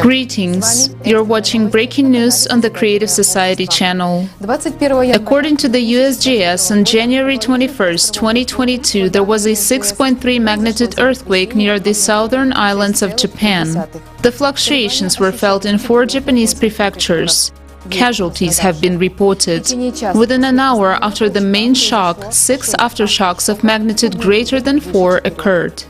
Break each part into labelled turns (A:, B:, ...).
A: Greetings. You're watching breaking news on the Creative Society channel. According to the USGS, on January 21st, 2022, there was a 6.3 magnitude earthquake near the southern islands of Japan. The fluctuations were felt in 4 Japanese prefectures. Casualties have been reported. Within an hour after the main shock, 6 aftershocks of magnitude greater than 4 occurred.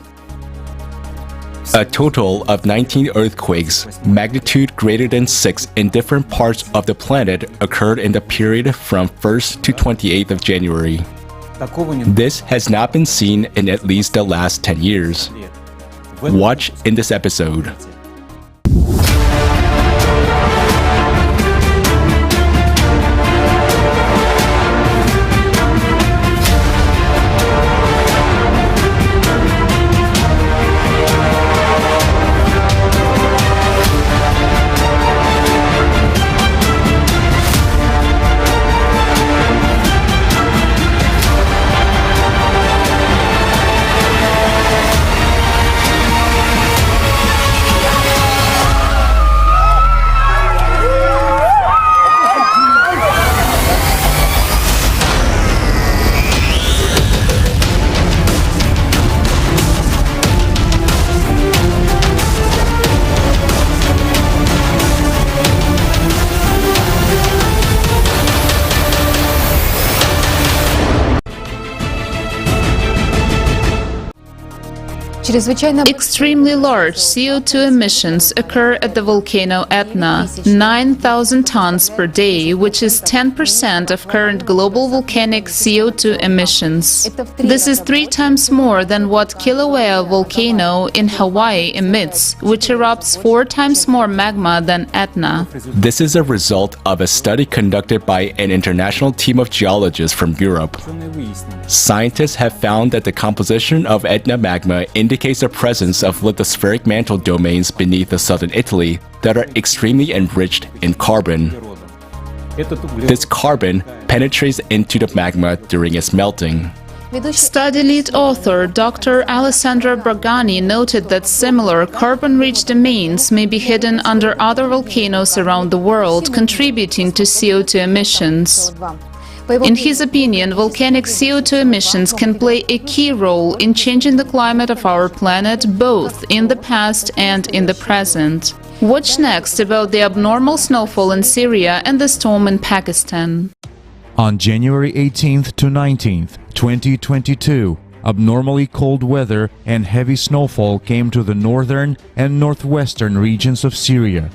B: A total of 19 earthquakes, magnitude greater than 6 in different parts of the planet occurred in the period from 1st to 28th of January. This has not been seen in at least the last 10 years. Watch in this episode.
A: Extremely large CO2 emissions occur at the volcano Etna, 9,000 tons per day, which is 10% of current global volcanic CO2 emissions. This is 3 times more than what Kilauea volcano in Hawaii emits, which erupts 4 times more magma than Etna.
B: This is a result of a study conducted by an international team of geologists from Europe. Scientists have found that the composition of Etna magma indicates the presence of lithospheric mantle domains beneath the southern Italy that are extremely enriched in carbon. This carbon penetrates into the magma during its melting.
A: Study lead author Dr. Alessandra Bragani noted that similar carbon-rich domains may be hidden under other volcanoes around the world, contributing to CO2 emissions. In his opinion, volcanic CO2 emissions can play a key role in changing the climate of our planet, both in the past and in the present. Watch next about the abnormal snowfall in Syria and the storm in Pakistan.
C: On January 18th to 19th, 2022, abnormally cold weather and heavy snowfall came to the northern and northwestern regions of Syria.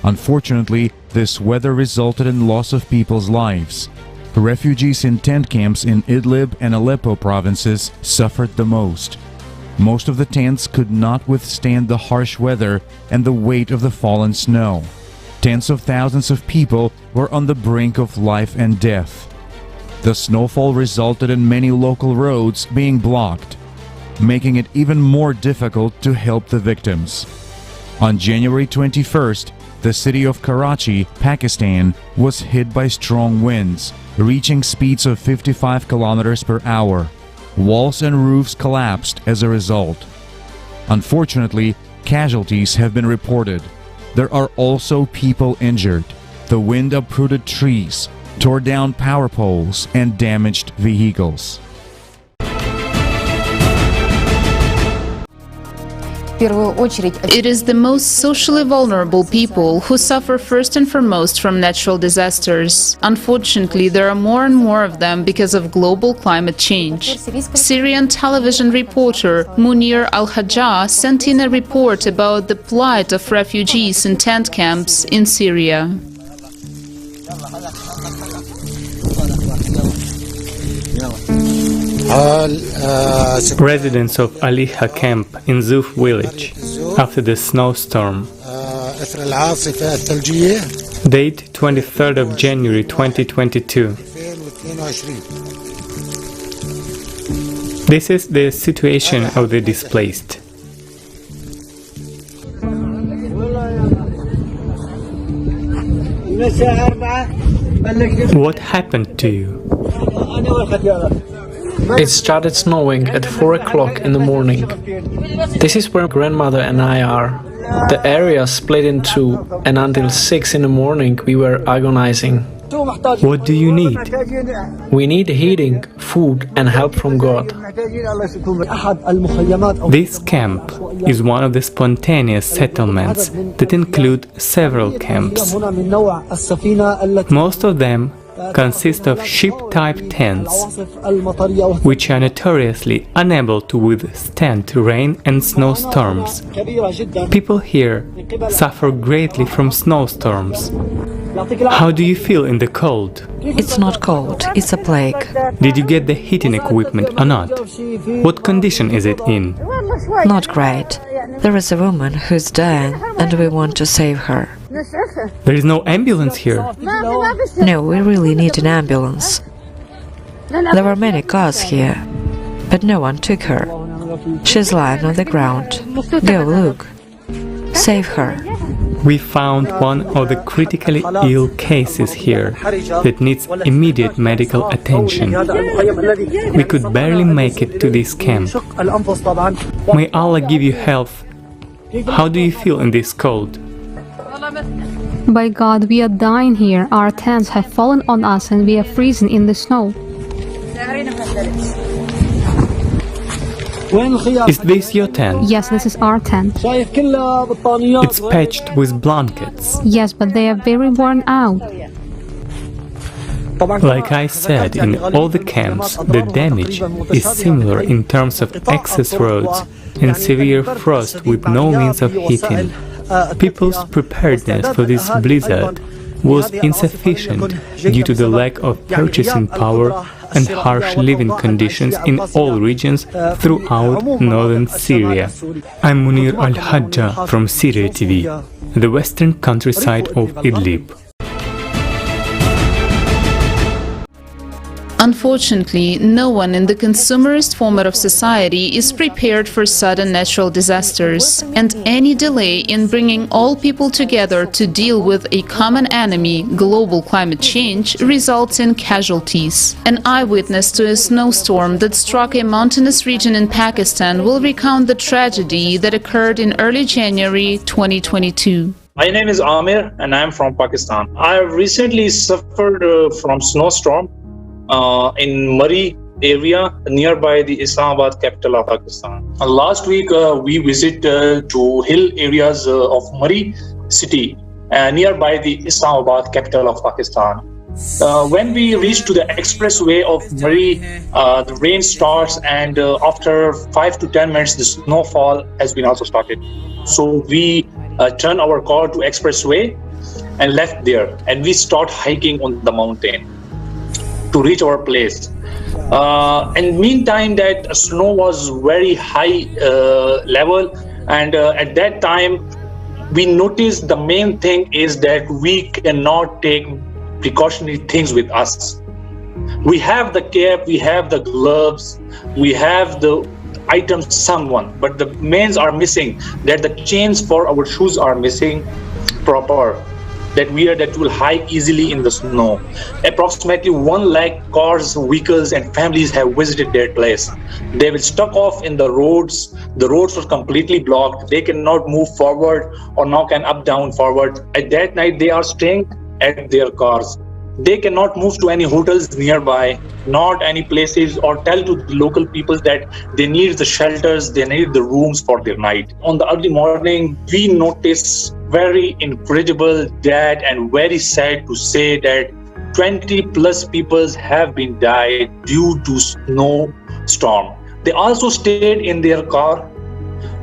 C: Unfortunately, this weather resulted in loss of people's lives. Refugees in tent camps in Idlib and Aleppo provinces suffered the most. Most of the tents could not withstand the harsh weather and the weight of the fallen snow. Tens of thousands of people were on the brink of life and death. The snowfall resulted in many local roads being blocked, making it even more difficult to help the victims. On January 21st, the city of Karachi, Pakistan, was hit by strong winds, reaching speeds of 55 kilometers per hour. Walls and roofs collapsed as a result. Unfortunately, casualties have been reported. There are also people injured. The wind uprooted trees, tore down power poles, and damaged vehicles.
A: It is the most socially vulnerable people who suffer first and foremost from natural disasters. Unfortunately, there are more and more of them because of global climate change. Syrian television reporter Munir Al-Hajjah sent in a report about the plight of refugees in tent camps in Syria.
D: Residents of Aliha camp in Zuf village after the snowstorm. Date 23rd of January 2022. This is the situation of the displaced. What happened to you?
E: It started snowing at 4 o'clock in the morning. This is where grandmother and I are. The area split in two, and until 6 in the morning we were agonizing.
D: What do you need?
E: We need heating, food, and help from God.
D: This camp is one of the spontaneous settlements that include several camps. Most of them consist of ship-type tents, which are notoriously unable to withstand rain and snowstorms. People here suffer greatly from snowstorms. How do you feel in the cold?
F: It's not cold, it's a plague.
D: Did you get the heating equipment or not? What condition is it in?
F: Not great. There is a woman who's dying and we want to save her.
D: There is no ambulance here.
F: No, we really need an ambulance. There were many cars here, but no one took her. She's lying on the ground. Go look. Save her.
D: We found one of the critically ill cases here that needs immediate medical attention. We could barely make it to this camp. May Allah give you health. How do you feel in this cold?
G: By God, we are dying here. Our tents have fallen on us and we are freezing in the snow.
D: Is this your tent?
G: Yes, this is our tent.
D: It's patched with blankets.
G: Yes, but they are very worn out.
D: Like I said, in all the camps, the damage is similar in terms of access roads and severe frost with no means of heating. People's preparedness for this blizzard was insufficient due to the lack of purchasing power and harsh living conditions in all regions throughout northern Syria. I'm Munir Al-Hajja from Syria TV, the western countryside of Idlib.
A: Unfortunately, no one in the consumerist format of society is prepared for sudden natural disasters, and any delay in bringing all people together to deal with a common enemy, global climate change, results in casualties. An eyewitness to a snowstorm that struck a mountainous region in Pakistan will recount the tragedy that occurred in early January 2022.
H: My name is Amir and I am from Pakistan. I recently suffered from snowstorm in Murree area nearby the Islamabad, capital of Pakistan. Last week we visited to hill areas of Murree city nearby the Islamabad, capital of Pakistan. When we reached to the expressway of Murree, the rain starts, and after 5 to 10 minutes the snowfall has been also started. So we turned our car to expressway and left there, and we start hiking on the mountain to reach our place. And meantime that snow was very high level, and at that time we noticed the main thing is that we cannot take precautionary things with us. We have the cap, we have the gloves, we have the items someone, but the mains are missing, that the chains for our shoes are missing proper, that will hike easily in the snow. Approximately 1 lakh cars, vehicles and families have visited their place. They will stuck off in the roads. The roads were completely blocked. They cannot move forward or now can up, down, forward. At that night, they are staying at their cars. They cannot move to any hotels nearby, not any places, or tell to the local people that they need the shelters, they need the rooms for their night. On the early morning, we noticed very incredible that and very sad to say that 20 plus people have been died due to snowstorm. They also stayed in their car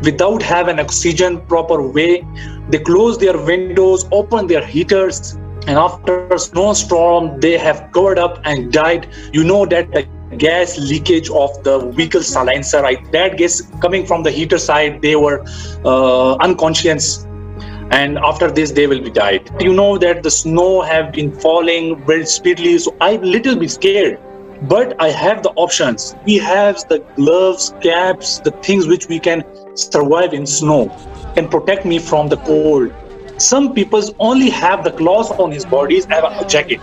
H: without having oxygen proper way. They closed their windows, opened their heaters, and after a snowstorm, they have covered up and died. You know that the gas leakage of the vehicle silencer, that gas coming from the heater side, they were unconscious. And after this, they will be died. You know that the snow have been falling very speedily, so I'm a little bit scared. But I have the options. We have the gloves, caps, the things which we can survive in snow, can protect me from the cold. Some people only have the clothes on his bodies, have a jacket,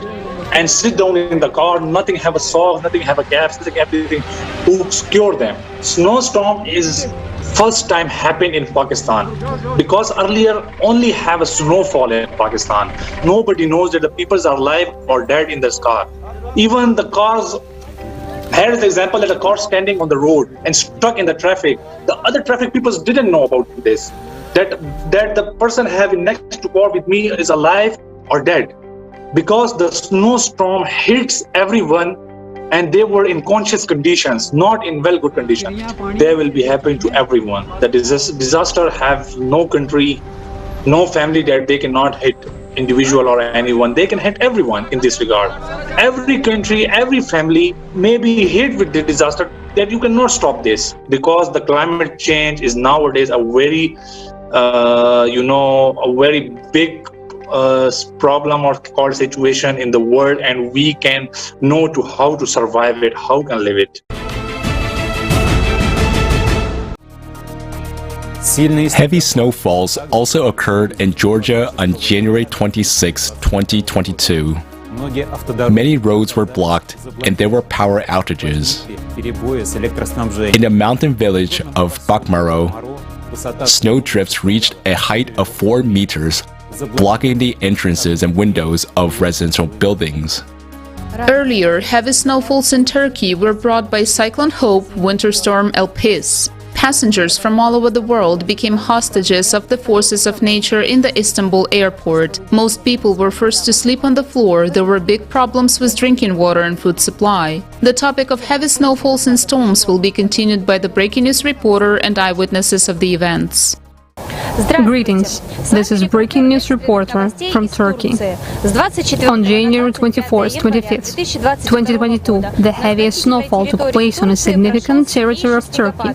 H: and sit down in the car, nothing have a sock, nothing have a cap, nothing, everything to secure them. Snowstorm is first time happened in Pakistan, because earlier only have a snowfall in Pakistan. Nobody knows that the people are alive or dead in this car. Even the cars, here is the example that a car standing on the road and stuck in the traffic. The other traffic people didn't know about this, that the person having next to car with me is alive or dead, because the snowstorm hits everyone and they were in conscious conditions, not in well good condition. They will be happening to everyone. The disaster have no country, no family that they cannot hit individual or anyone. They can hit everyone in this regard. Every country, every family may be hit with the disaster, that you cannot stop this, because the climate change is nowadays a very, a very big problem or called situation in the world, and we can know to how to survive it, how can live it.
B: Heavy snowfalls also occurred in Georgia on January 26, 2022. Many roads were blocked and there were power outages. In the mountain village of Bakmaro, snowdrifts reached a height of 4 meters, blocking the entrances and windows of residential buildings.
A: Earlier, heavy snowfalls in Turkey were brought by Cyclone Hope, winter storm Elpis. Passengers from all over the world became hostages of the forces of nature in the Istanbul airport. Most people were forced to sleep on the floor. There were big problems with drinking water and food supply. The topic of heavy snowfalls and storms will be continued by the breaking news reporter and eyewitnesses of the events.
G: Greetings, this is Breaking News Reporter from Turkey. On January 24th, 25th, 2022, the heaviest snowfall took place on a significant territory of Turkey,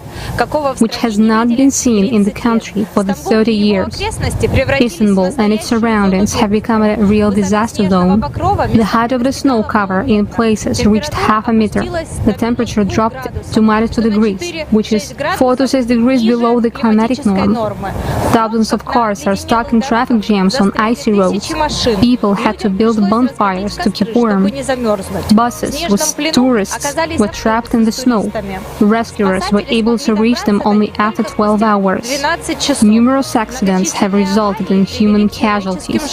G: which has not been seen in the country for the 30 years. Istanbul and its surroundings have become a real disaster zone. The height of the snow cover in places reached half a meter. The temperature dropped to -2 degrees, which is 4 to 6 degrees below the climatic norm. Thousands of cars are stuck in traffic jams on icy roads. People had to build bonfires to keep warm. Buses with tourists were trapped in the snow. Rescuers were able to reach them only after 12 hours. Numerous accidents have resulted in human casualties.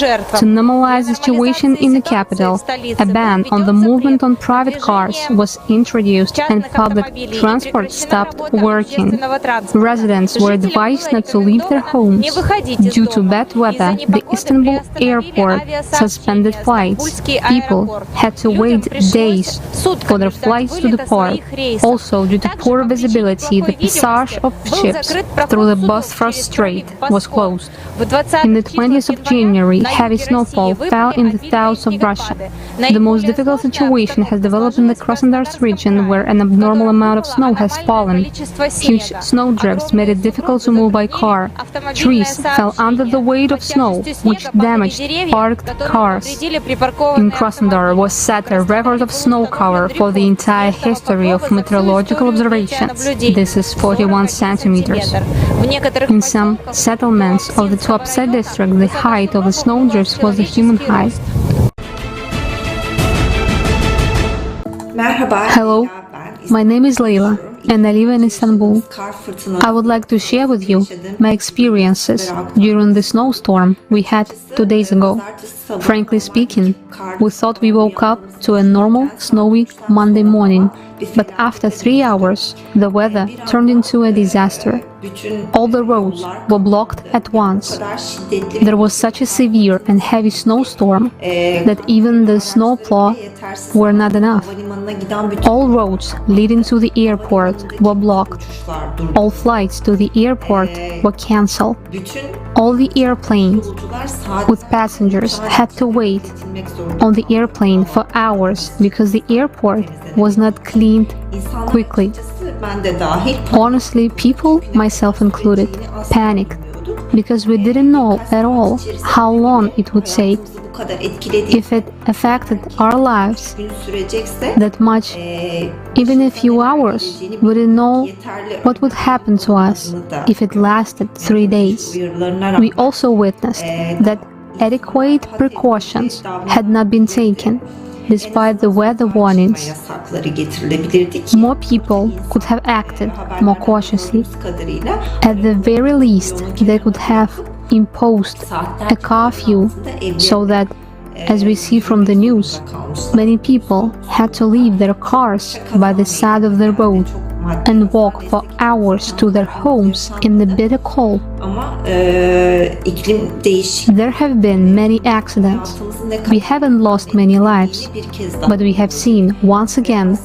G: To normalize the situation in the capital, a ban on the movement on private cars was introduced and public transport stopped working. Residents were advised not to leave their homes. Due to bad weather, the Istanbul airport suspended flights. People had to wait days for their flights to depart. Also, due to poor visibility, the passage of ships through the Bosphorus Strait was closed. In the 20th of January, heavy snowfall fell in the south of Russia. The most difficult situation has developed in the Krasnodar region, where an abnormal amount of snow has fallen. Huge snowdrifts made it difficult to move by car. Trees fell under the weight of snow, which damaged parked cars. In Krasnodar was set a record of snow cover for the entire history of meteorological observations. This is 41 centimeters. In some settlements of the Tuapse district, the height of the snowdrifts was the human height. Hello, my name is Leila, and I live in Istanbul. I would like to share with you my experiences during the snowstorm we had 2 days ago. Frankly speaking, we thought we woke up to a normal, snowy Monday morning, but after 3 hours, the weather turned into a disaster. All the roads were blocked at once. There was such a severe and heavy snowstorm that even the snowplow were not enough. All roads leading to the airport were blocked. All flights to the airport were cancelled. All the airplanes with passengers had to wait on the airplane for hours because the airport was not cleaned quickly. Honestly, people, myself included, panicked because we didn't know at all how long it would take. If it affected our lives that much, even a few hours, we didn't know what would happen to us if it lasted 3 days. We also witnessed that adequate precautions had not been taken. despite the weather warnings. More people could have acted more cautiously. At the very least, they could have imposed a curfew so that, as we see from the news, many people had to leave their cars by the side of the road and walk for hours to their homes in the bitter cold. There have been many accidents. We haven't lost many lives, but we have seen once again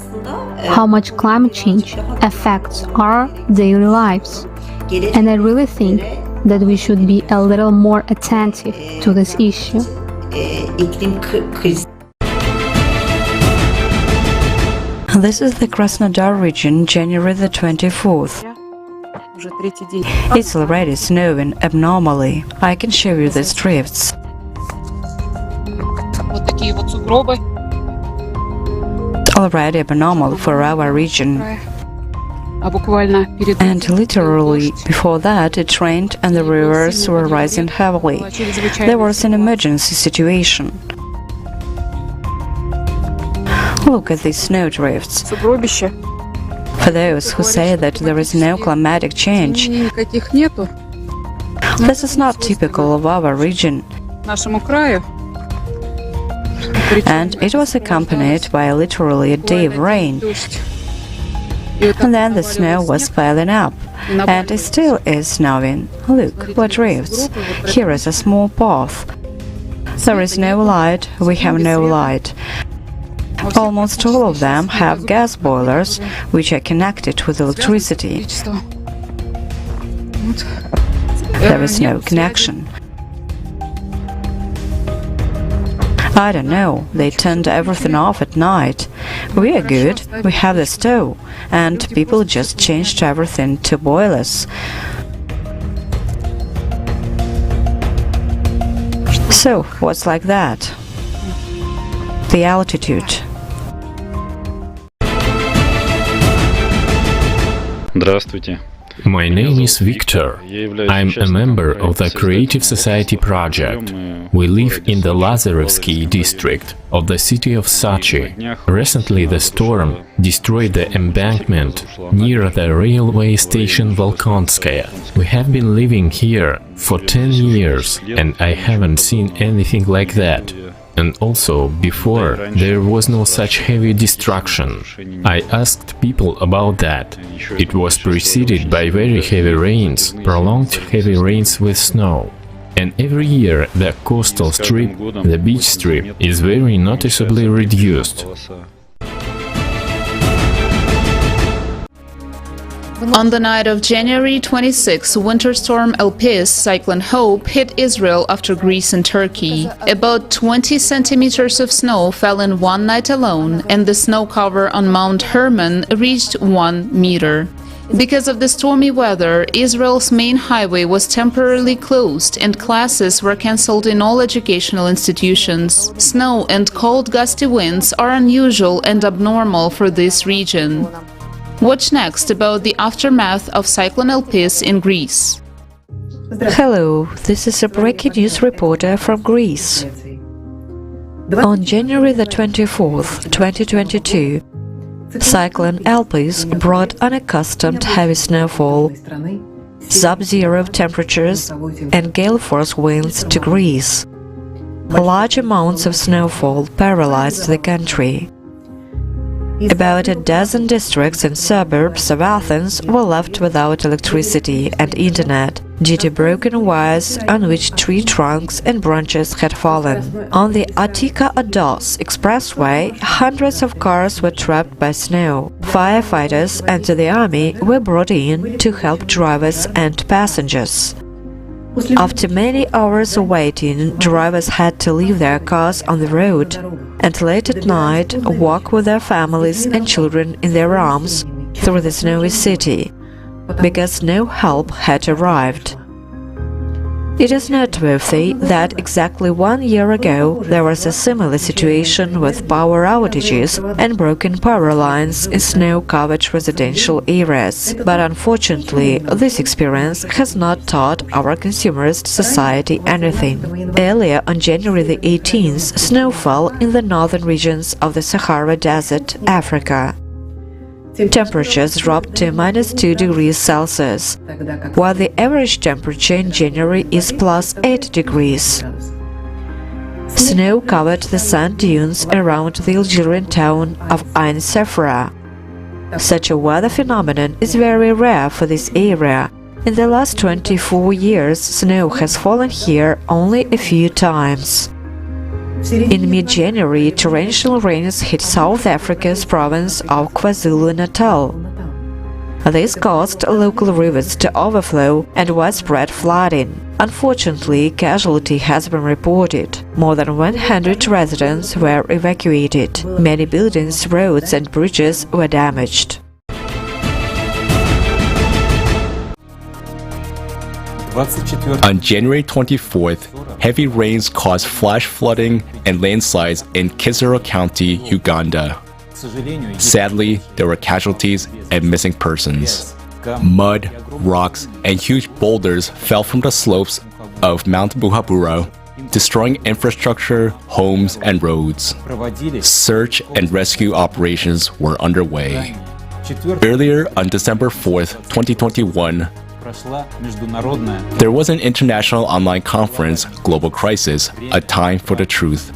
G: how much climate change affects our daily lives. And I really think that we should be a little more attentive to this issue.
F: This is the Krasnodar region, January the 24th. It's already snowing abnormally. I can show you the drifts. Already abnormal for our region. And literally before that it rained and the rivers were rising heavily. There was an emergency situation. Look at these snowdrifts. For those who say that there is no climatic change, this is not typical of our region. And it was accompanied by literally a day of rain. And then the snow was piling up, and it still is snowing. Look, what drifts. Here is a small path. There is no light, we have no light. Almost all of them have gas boilers, which are connected with electricity. There is no connection. I don't know, they turned everything off at night. We are good, we have the stove, and people just changed everything to boilers. So, what's like that? The altitude.
I: Здравствуйте.
J: My name is Victor. I'm a member of the Creative Society project. We live in the Lazarevsky district of the city of Sochi. Recently the storm destroyed the embankment near the railway station Volkonskaya. We have been living here for 10 years and I haven't seen anything like that. And also, before, there was no such heavy destruction. I asked people about that. It was preceded by very heavy rains, prolonged heavy rains with snow. And every year the coastal strip, the beach strip, is very noticeably reduced.
A: On the night of January 26, winter storm Elpis, cyclone Hope, hit Israel after Greece and Turkey. About 20 centimeters of snow fell in one night alone, and the snow cover on Mount Hermon reached 1 meter. Because of the stormy weather, Israel's main highway was temporarily closed and classes were cancelled in all educational institutions. Snow and cold gusty winds are unusual and abnormal for this region. Watch next about the aftermath of Cyclone Elpis in Greece.
F: Hello, this is a breaking news reporter from Greece. On January the 24th, 2022, Cyclone Elpis brought unaccustomed heavy snowfall, sub-zero temperatures and gale force winds to Greece. Large amounts of snowfall paralyzed the country. About a dozen districts and suburbs of Athens were left without electricity and internet due to broken wires on which tree trunks and branches had fallen. On the Attica-Ados expressway, hundreds of cars were trapped by snow. Firefighters and the army were brought in to help drivers and passengers. After many hours of waiting, drivers had to leave their cars on the road and late at night walk with their families and children in their arms through the snowy city, because no help had arrived. It is noteworthy that exactly 1 year ago there was a similar situation with power outages and broken power lines in snow-covered residential areas. But unfortunately, this experience has not taught our consumerist society anything. Earlier, on January the 18th, snow fell in the northern regions of the Sahara Desert, Africa. Temperatures dropped to -2 degrees Celsius, while the average temperature in January is +8 degrees. Snow covered the sand dunes around the Algerian town of Ain Sefra. Such a weather phenomenon is very rare for this area. In the last 24 years, snow has fallen here only a few times. In mid-January, torrential rains hit South Africa's province of KwaZulu-Natal. This caused local rivers to overflow and widespread flooding. Unfortunately, casualty has been reported. More than 100 residents were evacuated. Many buildings, roads and bridges were damaged.
B: On January 24th, heavy rains caused flash flooding and landslides in Kisoro County, Uganda. Sadly, there were casualties and missing persons. Mud, rocks, and huge boulders fell from the slopes of Mount Buhabura, destroying infrastructure, homes, and roads. Search and rescue operations were underway. Earlier on December 4th, 2021, there was an international online conference, Global Crisis, A Time for the Truth,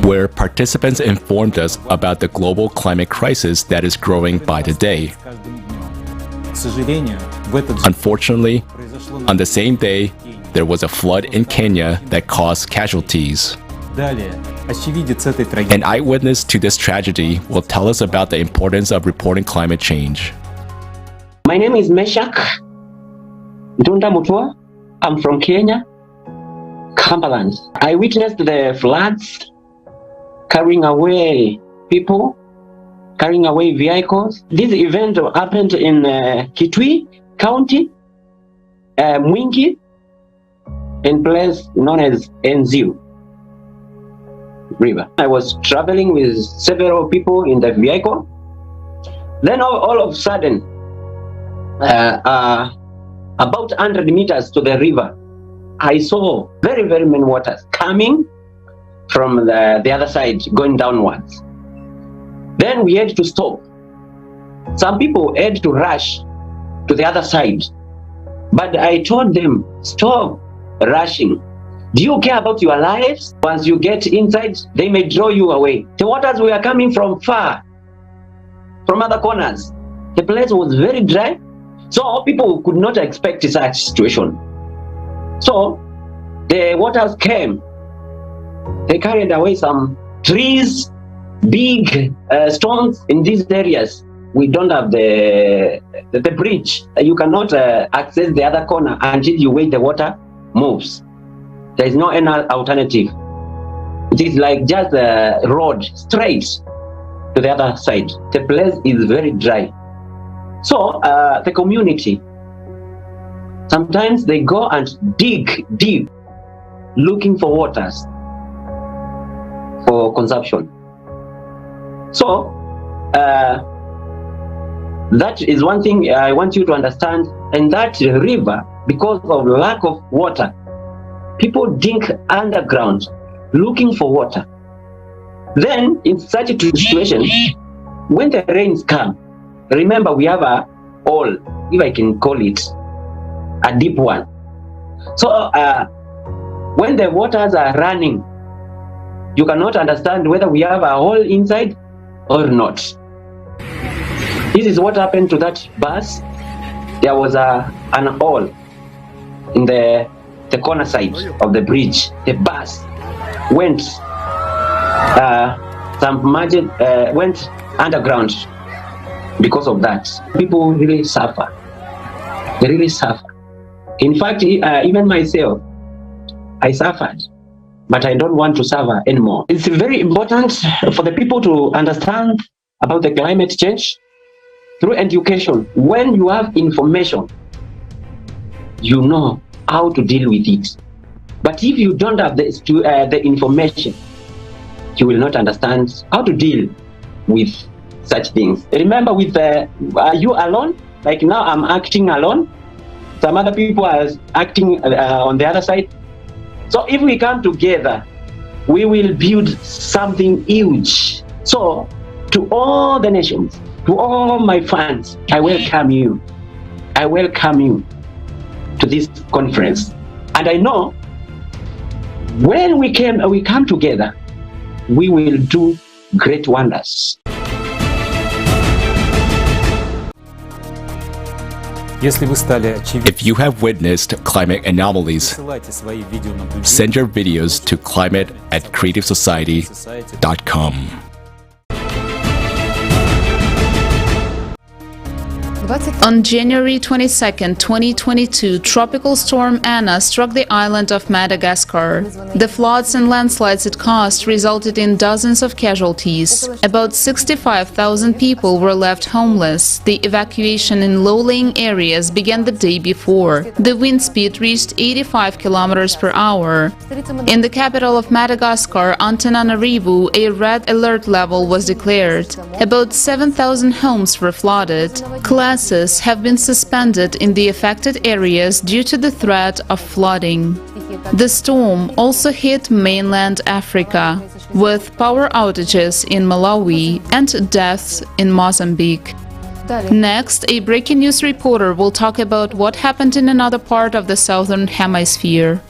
B: where participants informed us about the global climate crisis that is growing by the day. Unfortunately, on the same day, there was a flood in Kenya that caused casualties. An eyewitness to this tragedy will tell us about the importance of reporting climate change.
I: My name is Meshak Dunda Mutua. I'm from Kenya, Cumberland. I witnessed the floods carrying away people, carrying away vehicles. This event happened in Kitui County, Mwingi, in place known as Enziu River. I was traveling with several people in the vehicle. Then all of a sudden, about 100 meters to the river, I saw very, very many waters coming from the other side, going downwards. Then we had to stop. Some people had to rush to the other side. But I told them, stop rushing. Do you care about your lives? Once you get inside, they may draw you away. The waters were coming from far, from other corners. The place was very dry. So people could not expect such situation. So the waters came. They carried away some trees, big stones in these areas. We don't have the bridge. You cannot access the other corner until you wait the water moves. There is no any alternative. It is like just a road straight to the other side. The place is very dry. So the community, sometimes they go and dig deep, looking for waters for consumption. So that is one thing I want you to understand. And that river, because of lack of water, people dig underground looking for water. Then in such a situation, when the rains come, remember we have a hole, if I can call it, a deep one. So when the waters are running, you cannot understand whether we have a hole inside or not. This is what happened to that bus. There was an hole in the corner side of the bridge. The bus went went underground because of that. People really suffer. They really suffer. In fact, even myself, I suffered, but I don't want to suffer anymore. It's very important for the people to understand about the climate change through education. When you have information, you know how to deal with it. But if you don't have the information, you will not understand how to deal with such things. Remember, with are you alone? Like now, I'm acting alone. Some other people are acting on the other side. So if we come together, we will build something huge. So to all the nations, to all my fans, I welcome you. I welcome you to this conference. And I know when we come together, we will do great wonders.
B: If you have witnessed climate anomalies, send your videos to climate@creativesociety.com.
A: On January 22, 2022, Tropical Storm Anna struck the island of Madagascar. The floods and landslides it caused resulted in dozens of casualties. About 65,000 people were left homeless. The evacuation in low-lying areas began the day before. The wind speed reached 85 kilometers per hour. In the capital of Madagascar, Antananarivo, a red alert level was declared. About 7,000 homes were flooded. Classes have been suspended in the affected areas due to the threat of flooding. The storm also hit mainland Africa, with power outages in Malawi and deaths in Mozambique. Next, a breaking news reporter will talk about what happened in another part of the southern hemisphere.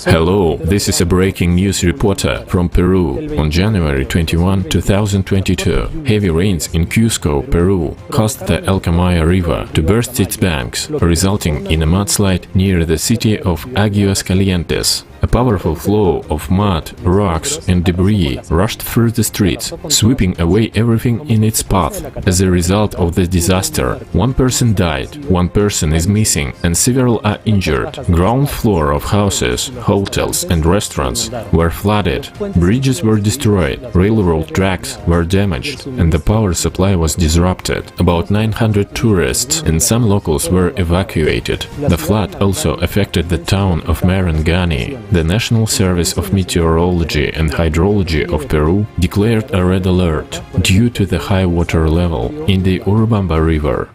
J: Hello, this is a breaking news reporter from Peru. On January 21, 2022, heavy rains in Cusco, Peru, caused the Alcamaya River to burst its banks, resulting in a mudslide near the city of Aguascalientes. A powerful flow of mud, rocks and debris rushed through the streets, sweeping away everything in its path. As a result of the disaster, one person died, one person is missing, and several are injured. Ground floor of houses, hotels and restaurants were flooded, bridges were destroyed, railroad tracks were damaged, and the power supply was disrupted. About 900 tourists and some locals were evacuated. The flood also affected the town of Marangani. The National Service of Meteorology and Hydrology of Peru declared a red alert due to the high water level in the Urubamba River.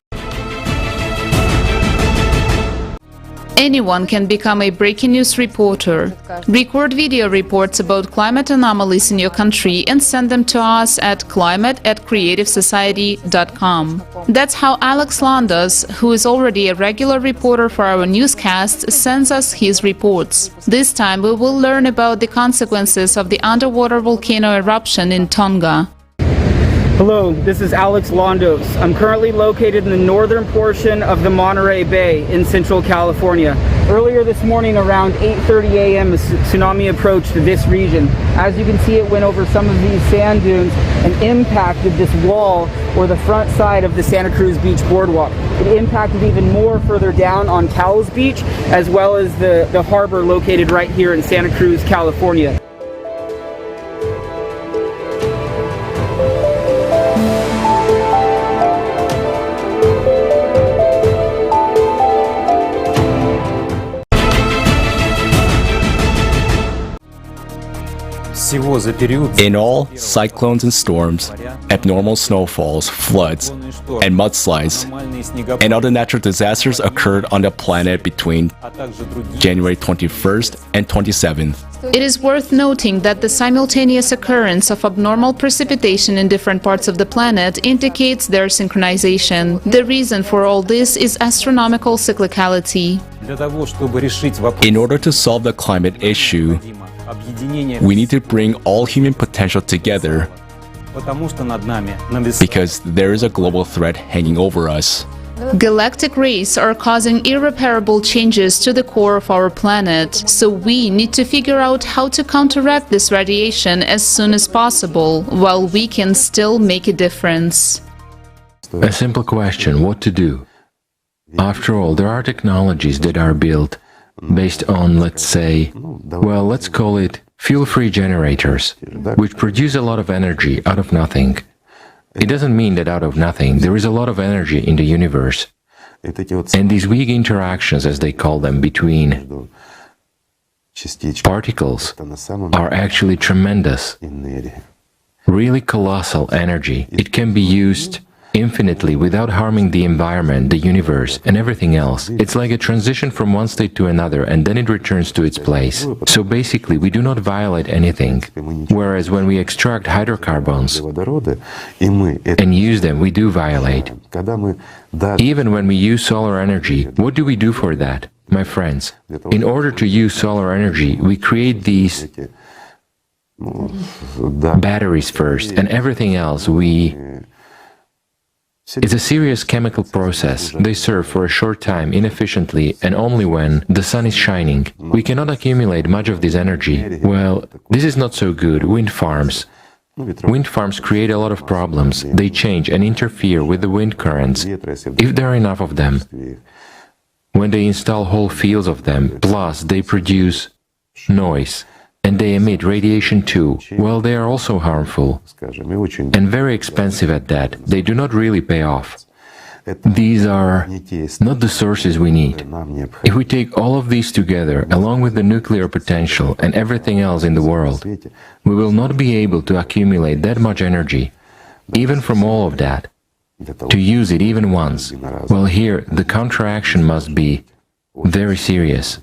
A: Anyone can become a breaking news reporter. Record video reports about climate anomalies in your country and send them to us at climate@creativesociety.com. That's how Alex Landas, who is already a regular reporter for our newscasts, sends us his reports. This time we will learn about the consequences of the underwater volcano eruption in Tonga.
K: Hello, this is Alex Londos. I'm currently located in the northern portion of the Monterey Bay in Central California. Earlier this morning around 8:30 a.m. a tsunami approached this region. As you can see, it went over some of these sand dunes and impacted this wall or the front side of the Santa Cruz Beach boardwalk. It impacted even more further down on Cowles Beach, as well as the harbor located right here in Santa Cruz, California.
B: In all, cyclones and storms, abnormal snowfalls, floods, and mudslides, and other natural disasters occurred on the planet between January 21st and 27th.
A: It is worth noting that the simultaneous occurrence of abnormal precipitation in different parts of the planet indicates their synchronization. The reason for all this is astronomical cyclicality.
B: In order to solve the climate issue, we need to bring all human potential together because there is a global threat hanging over us.
A: Galactic rays are causing irreparable changes to the core of our planet, so we need to figure out how to counteract this radiation as soon as possible, while we can still make a difference.
L: A simple question: what to do? After all, there are technologies that are built based on, let's say, well, let's call it fuel-free generators, which produce a lot of energy out of nothing. It doesn't mean that out of nothing there is a lot of energy in the universe. And these weak interactions, as they call them, between particles are actually tremendous, really colossal energy. It can be used infinitely without harming the environment, the universe, and everything else. It's like a transition from one state to another, and then it returns to its place. So basically, we do not violate anything, whereas when we extract hydrocarbons and use them, we do violate. Even when we use solar energy, what do we do for that? My friends, in order to use solar energy, we create these batteries first, and everything else it's a serious chemical process. They serve for a short time inefficiently and only when the sun is shining. We cannot accumulate much of this energy. Well, this is not so good. Wind farms. Wind farms create a lot of problems. They change and interfere with the wind currents, if there are enough of them. When they install whole fields of them, plus they produce noise. And they emit radiation too. Well, they are also harmful and very expensive at that. They do not really pay off. These are not the sources we need. If we take all of these together, along with the nuclear potential and everything else in the world, we will not be able to accumulate that much energy, even from all of that, to use it even once. Well, here, the counteraction must be very serious,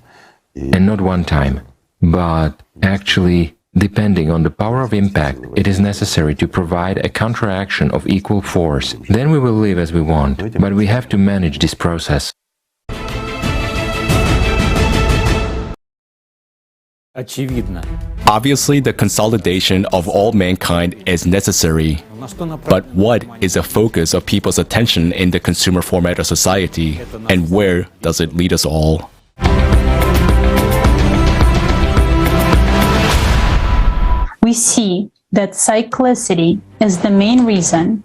L: and not one time. But actually, depending on the power of impact, it is necessary to provide a counteraction of equal force. Then we will live as we want, but we have to manage this process.
B: Obviously, the consolidation of all mankind is necessary. But what is the focus of people's attention in the consumer format of society, and where does it lead us all?
M: We see that cyclicity is the main reason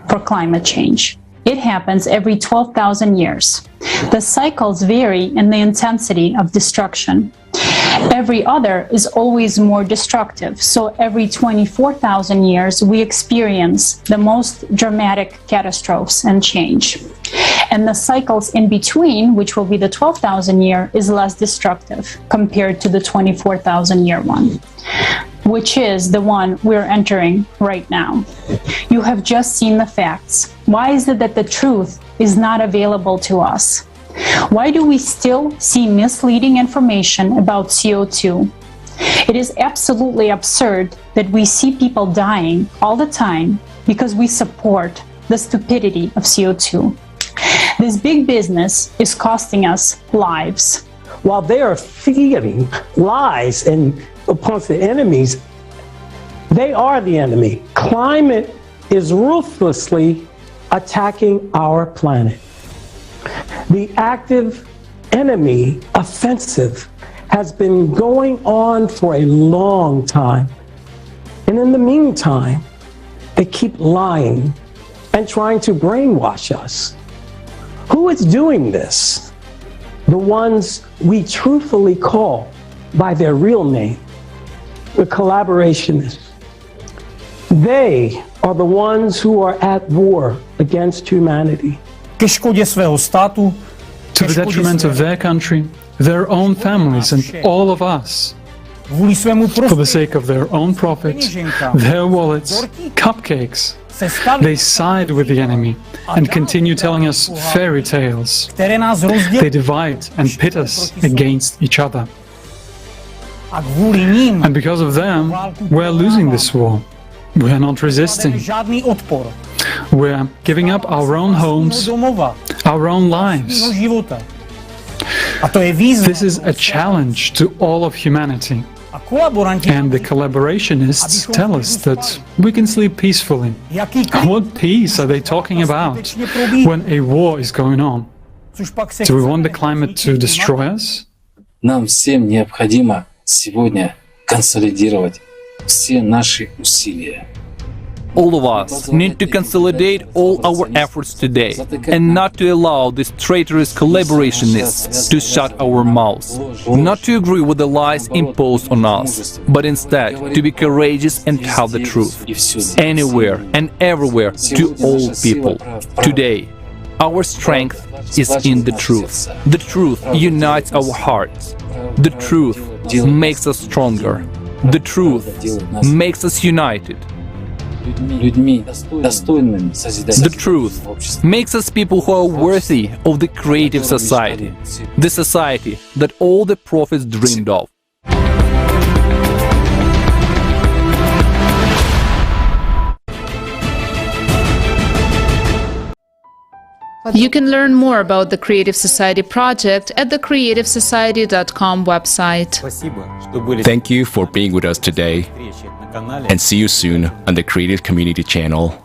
M: for climate change. It happens every 12,000 years. The cycles vary in the intensity of destruction. Every other is always more destructive. So every 24,000 years, we experience the most dramatic catastrophes and change. And the cycles in between, which will be the 12,000 year, is less destructive compared to the 24,000 year one, which is the one we're entering right now. You have just seen the facts. Why is it that the truth is not available to us? Why do we still see misleading information about CO2? It is absolutely absurd that we see people dying all the time because we support the stupidity of CO2. This big business is costing us lives.
N: While they are feeding lies and upon the enemies, they are the enemy. Climate is ruthlessly attacking our planet. The active enemy offensive has been going on for a long time. And in the meantime, they keep lying and trying to brainwash us. Who is doing this? The ones we truthfully call by their real name, the collaborationists. They are the ones who are at war against humanity.
O: To the detriment of their country, their own families, and all of us. For the sake of their own profit, their wallets, cupcakes, they side with the enemy and continue telling us fairy tales. They divide and pit us against each other. And because of them, we're losing this war. We're not resisting. We're giving up our own homes, our own lives. This is a challenge to all of humanity. And the collaborationists tell us that we can sleep peacefully. What peace are they talking about when a war is going on? Do we want the climate to destroy us?
P: Нам всем необходимо сегодня консолидировать все наши усилия.
Q: All of us need to consolidate all our efforts today and not to allow these traitorous collaborationists to shut our mouths, not to agree with the lies imposed on us, but instead to be courageous and tell the truth, anywhere and everywhere to all people, today Our strength is in the truth. The truth unites our hearts. The truth makes us stronger. The truth makes us united. The truth makes us people who are worthy of the creative society, the society that all the prophets dreamed of.
A: You can learn more about the Creative Society project at the creativesociety.com website.
B: Thank you for being with us today, and see you soon on the Creative Community channel.